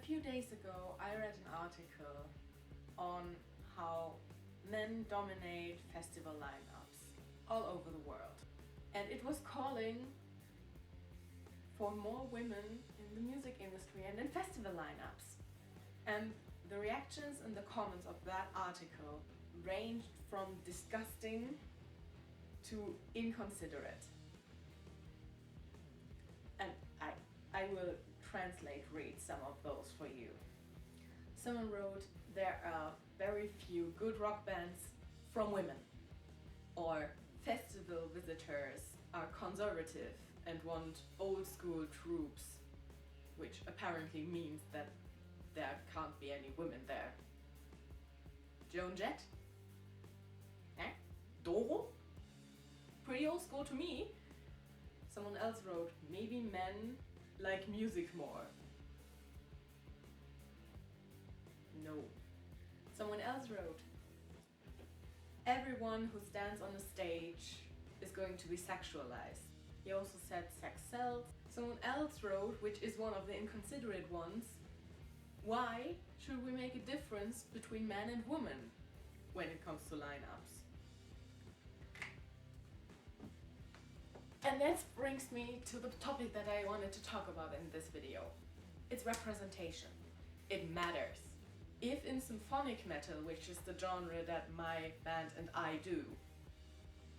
few days ago I read an article on how men dominate festival lineups all over the world, and it was calling for more women in the music industry and in festival lineups. And the reactions in the comments of that article ranged from disgusting to inconsiderate. And I will read some of those for you. Someone wrote, there are very few good rock bands from women. Or festival visitors are conservative and want old school troops, which apparently means that there can't be any women there. Joan Jett? Eh? Doro? Pretty old school to me. Someone else wrote, maybe men like music more. No. Someone else wrote, everyone who stands on a stage is going to be sexualized. He also said sex sells. Someone else wrote, which is one of the inconsiderate ones, why should we make a difference between men and women when it comes to lineups? And that brings me to the topic that I wanted to talk about in this video. It's representation. It matters. If in symphonic metal, which is the genre that my band and I do,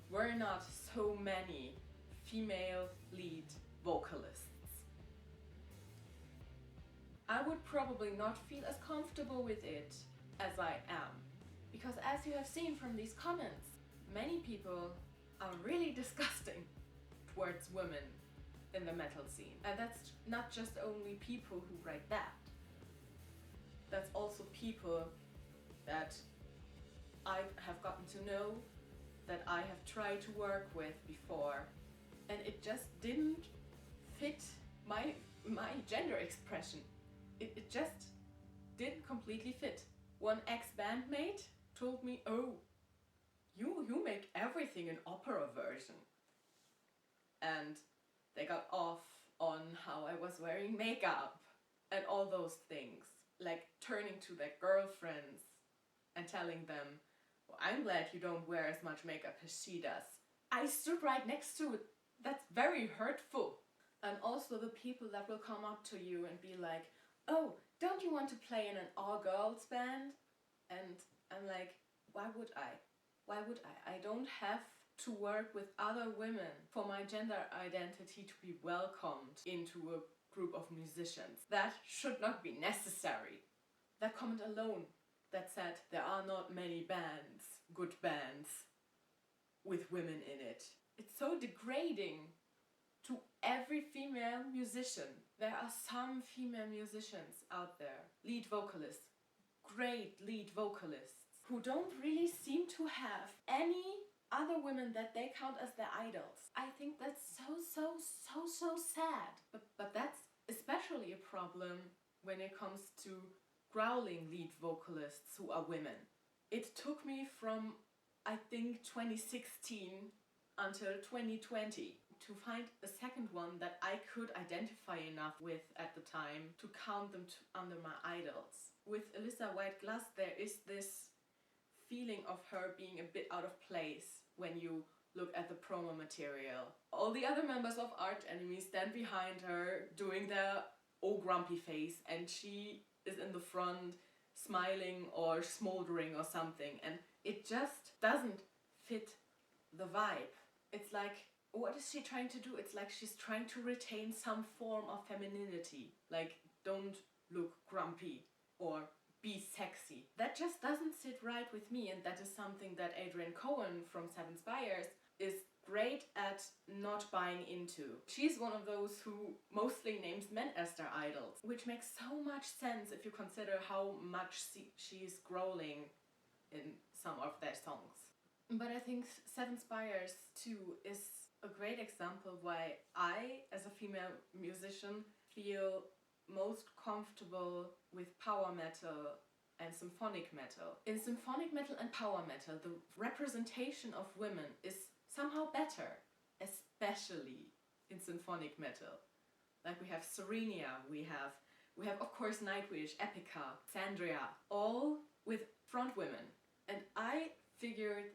were not so many female lead vocalists, I would probably not feel as comfortable with it as I am. Because as you have seen from these comments, many people are really disgusting towards women in the metal scene. And that's not just only people who write that. That's also people that I have gotten to know, that I have tried to work with before, and it just didn't fit my gender expression. It just didn't completely fit. One ex-bandmate told me, oh, you make everything an opera version. And they got off on how I was wearing makeup and all those things. Like turning to their girlfriends and telling them, well, I'm glad you don't wear as much makeup as she does. I stood right next to it. That's very hurtful. And also the people that will come up to you and be like, oh, don't you want to play in an all-girls band? And I'm like, why would I? Why would I? I don't have to work with other women for my gender identity to be welcomed into a group of musicians. That should not be necessary. That comment alone that said there are not many bands, good bands, with women in it. It's so degrading to every female musician. There are some female musicians out there, lead vocalists, great lead vocalists, who don't really seem to have any other women that they count as their idols. I think that's so sad. But that's especially a problem when it comes to growling lead vocalists who are women. It took me from, I think, 2016 until 2020 to find a second one that I could identify enough with at the time to count them under my idols. With Alyssa White-Glass, there is this feeling of her being a bit out of place when you look at the promo material. All the other members of Arch Enemy stand behind her doing their oh grumpy face, and she is in the front smiling or smoldering or something, and it just doesn't fit the vibe. It's like, what is she trying to do? It's like she's trying to retain some form of femininity, like don't look grumpy or be sexy. That just doesn't sit right with me, and that is something that Adrienne Cohen from 7spires is great at not buying into. She's one of those who mostly names men as their idols, which makes so much sense if you consider how much she's growling in some of their songs. But I think 7spires too is a great example why I, as a female musician, feel most comfortable with power metal and symphonic metal. In symphonic metal and power metal, the representation of women is somehow better, especially in symphonic metal. Like we have Serenia, we have We have, of course, Nightwish, Epica, Sandria, all with front women. And I figured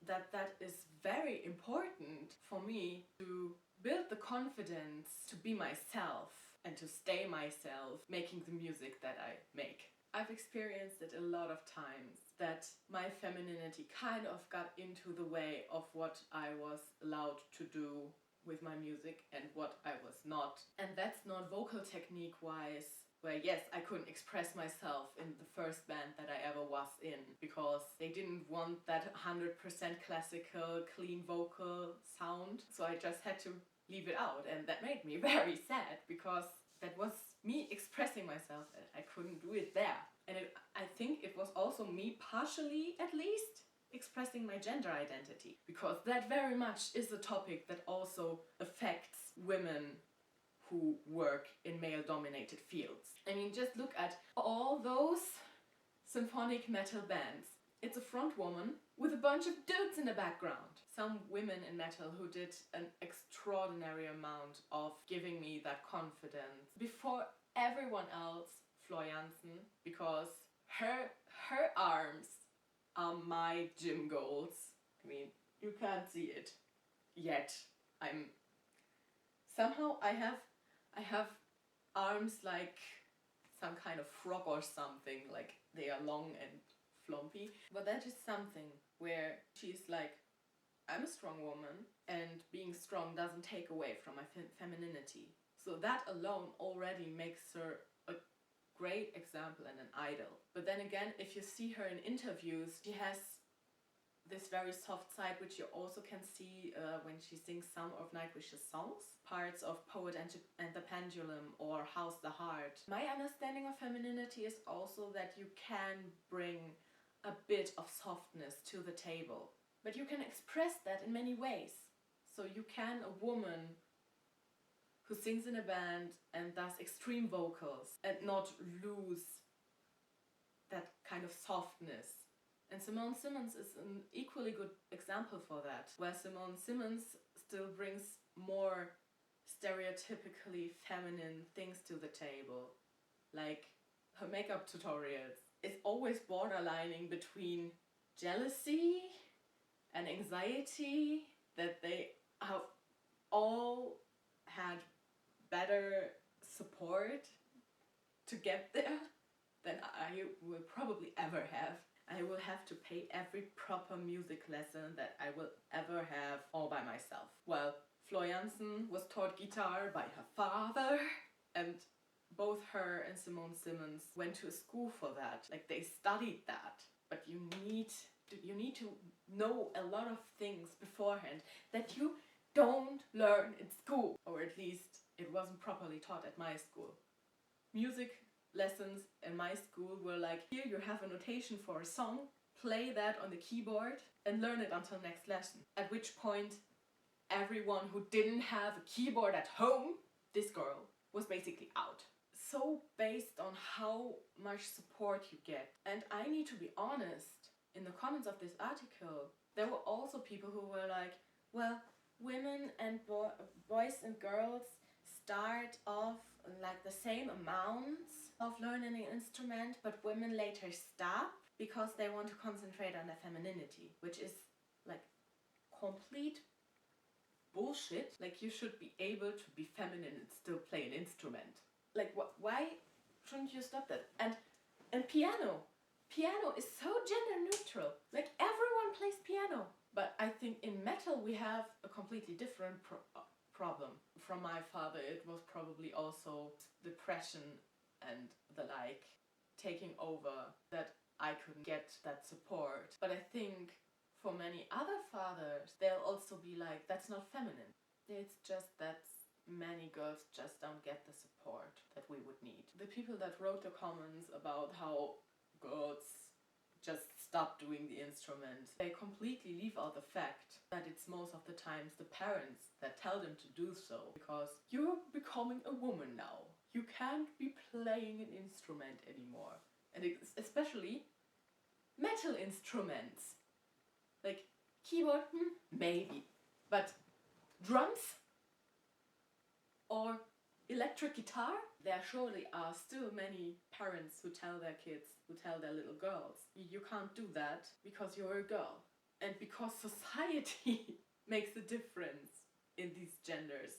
that that is very important for me to build the confidence to be myself and to stay myself making the music that I make. I've experienced it a lot of times that my femininity kind of got into the way of what I was allowed to do with my music and what I was not. And that's not vocal technique wise, where yes, I couldn't express myself in the first band that I ever was in because they didn't want that 100% classical, clean vocal sound. So I just had to leave it out, and that made me very sad because that was me expressing myself and I couldn't do it there. And I think it was also me, partially at least, expressing my gender identity, because that very much is a topic that also affects women who work in male-dominated fields. I mean, just look at all those symphonic metal bands. It's a front woman with a bunch of dudes in the background. Some women in metal who did an extraordinary amount of giving me that confidence. Before everyone else, Floor Jansen, because her arms are my gym goals. I mean, you can't see it yet. Somehow I have arms like some kind of frog or something, like they are long and flumpy. But that is something where she's like, I'm a strong woman, and being strong doesn't take away from my femininity. So that alone already makes her a great example and an idol. But then again, if you see her in interviews, she has this very soft side, which you also can see when she sings some of Nightwish's songs, parts of Poet and the Pendulum or How's the Heart. My understanding of femininity is also that you can bring a bit of softness to the table, but you can express that in many ways. So you can, a woman who sings in a band and does extreme vocals and not lose that kind of softness. And Simone Simons is an equally good example for that, where Simone Simons still brings more stereotypically feminine things to the table. Like her makeup tutorials is always borderlining between jealousy and anxiety, that they have all had better support to get there than I will probably ever have. I will have to pay every proper music lesson that I will ever have all by myself. Well, Floor Jansen was taught guitar by her father, and both her and Simone Simons went to a school for that. Like, they studied that. But you need to know a lot of things beforehand that you don't learn in school. Or at least it wasn't properly taught at my school. Music lessons in my school were like, here you have a notation for a song, play that on the keyboard and learn it until next lesson. At which point everyone who didn't have a keyboard at home, this girl, was basically out. So based on how much support you get. And I need to be honest, in the comments of this article, there were also people who were like, well, women and boys and girls start off like the same amounts of learning an instrument, but women later stop because they want to concentrate on their femininity, which is like complete bullshit. Like, you should be able to be feminine and still play an instrument. Like, why shouldn't you stop that? And piano is so gender neutral. Like, everyone plays piano. But I think in metal we have a completely different problem. From my father, it was probably also depression and the like taking over, that I couldn't get that support. But I think for many other fathers, they'll also be like, that's not feminine. It's just that many girls just don't get the support that we would need. The people that wrote the comments about how girls just stop doing the instrument, they completely leave out the fact that it's most of the times the parents that tell them to do so, because you're becoming a woman now. You can't be playing an instrument anymore. And especially metal instruments. Like keyboard, maybe. But drums or electric guitar? There surely are still many parents who tell their kids, who tell their little girls, you can't do that because you're a girl. And because society makes a difference in these genders,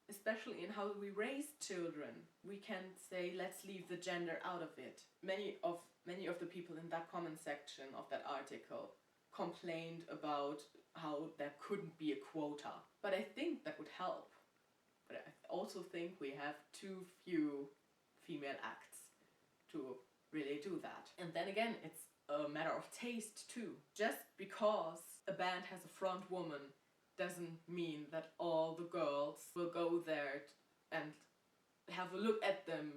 especially in how we raise children, we can say, let's leave the gender out of it. Many of the people in that comment section of that article complained about how there couldn't be a quota. But I think that would help. But I also think we have too few female acts to really do that. And then again, it's a matter of taste too. Just because a band has a front woman doesn't mean that all the girls will go there and have a look at them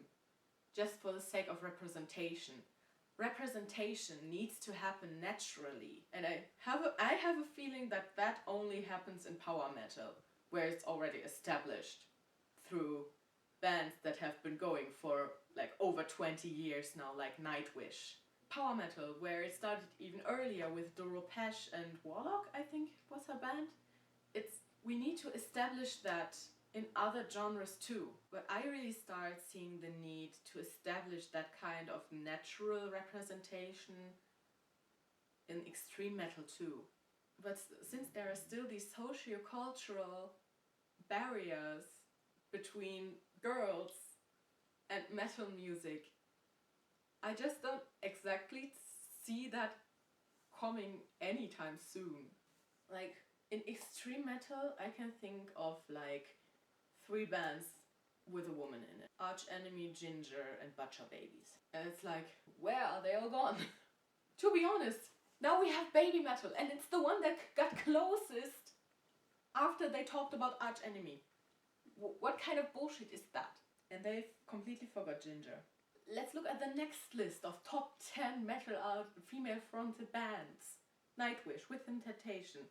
just for the sake of representation. Representation needs to happen naturally. And I have a feeling that that only happens in power metal, where it's already established through bands that have been going for like over 20 years now, like Nightwish. Power metal, where it started even earlier with Doro Pesh and Warlock, I think was her band. We need to establish that in other genres too. But I really start seeing the need to establish that kind of natural representation in extreme metal too. But since there are still these socio-cultural barriers between girls and metal music, I just don't exactly see that coming anytime soon. Like, in extreme metal, I can think of like 3 bands with a woman in it. Arch Enemy, Ginger, and Butcher Babies. And it's like, where are they all gone? To be honest, now we have baby metal, and it's the one that got closest after they talked about Arch Enemy. What kind of bullshit is that? And they've completely forgot Ginger. Let's look at the next list of top 10 metal female-fronted bands. Nightwish, Within Temptation,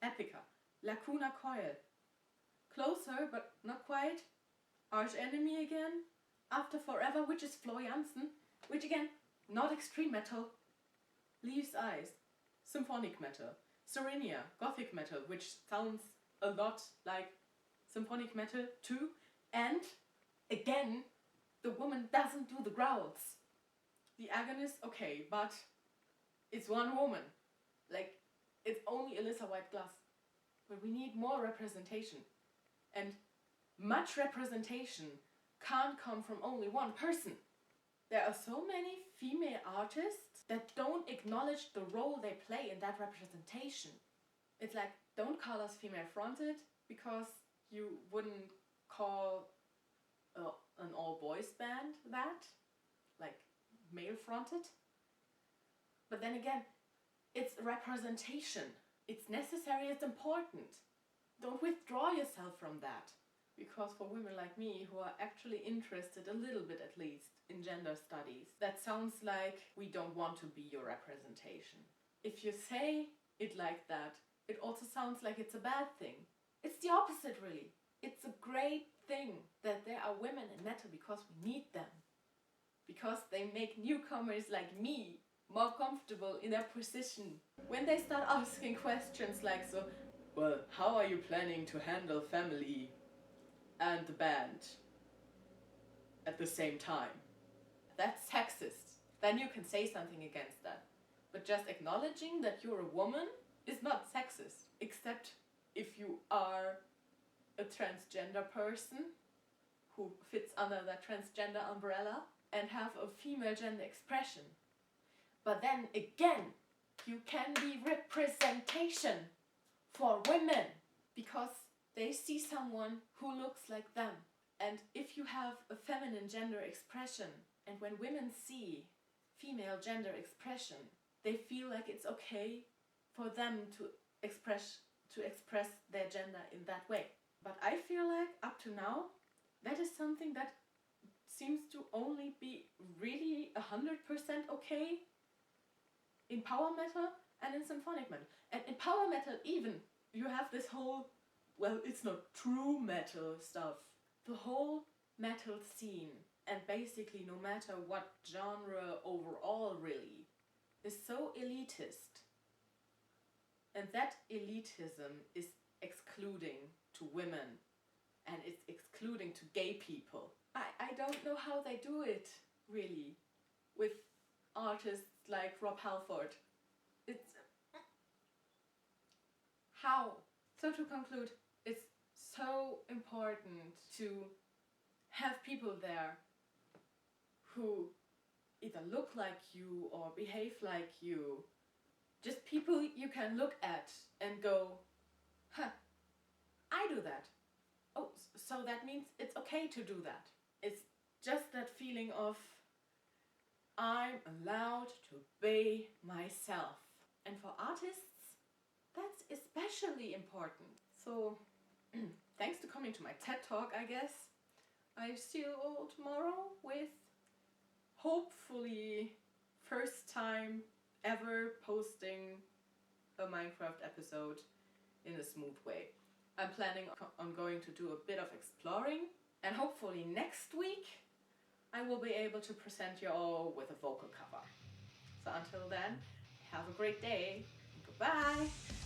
Epica, Lacuna Coil. Closer, but not quite. Arch Enemy again. After Forever, which is Flo Jansen, which again, not extreme metal. Leaves Eyes, symphonic metal. Serenia, gothic metal, which sounds a lot like symphonic metal too. And again, the woman doesn't do the growls. The Agonist, okay, but it's one woman. Like, it's only Alyssa White-Glass. But we need more representation. And much representation can't come from only one person. There are so many female artists that don't acknowledge the role they play in that representation. It's like, don't call us female-fronted because you wouldn't call an all-boys band that, like male-fronted. But then again, it's representation. It's necessary, it's important. Don't withdraw yourself from that. Because for women like me, who are actually interested a little bit at least in gender studies, that sounds like we don't want to be your representation. If you say it like that, it also sounds like it's a bad thing. It's the opposite, really. It's a great thing that there are women in metal because we need them. Because they make newcomers like me more comfortable in their position. When they start asking questions like so, well, how are you planning to handle family and the band at the same time? That's sexist. Then you can say something against that. But just acknowledging that you're a woman is not sexist, except if you are a transgender person who fits under that transgender umbrella and have a female gender expression. But then again, you can be representation for women because they see someone who looks like them. And if you have a feminine gender expression, and when women see female gender expression, they feel like it's okay for them to express their gender in that way. But I feel like up to now, that is something that seems to only be really 100% okay in power metal and in symphonic metal. And in power metal even, you have this whole, well, it's not true metal stuff. The whole metal scene, and basically no matter what genre overall really, is so elitist. And that elitism is excluding to women and and it's excluding to gay people. I don't know how they do it, really, with artists like Rob Halford. It's... how? So to conclude, it's so important to have people there who either look like you or behave like you. Just people you can look at and go, huh, I do that. Oh, so that means it's okay to do that. It's just that feeling of I'm allowed to be myself. And for artists, that's especially important. So, thanks to coming to my TED Talk, I guess. I see you all tomorrow with hopefully first time ever posting a Minecraft episode in a smooth way. I'm planning on going to do a bit of exploring, and hopefully next week I will be able to present you all with a vocal cover. So until then, have a great day. Goodbye!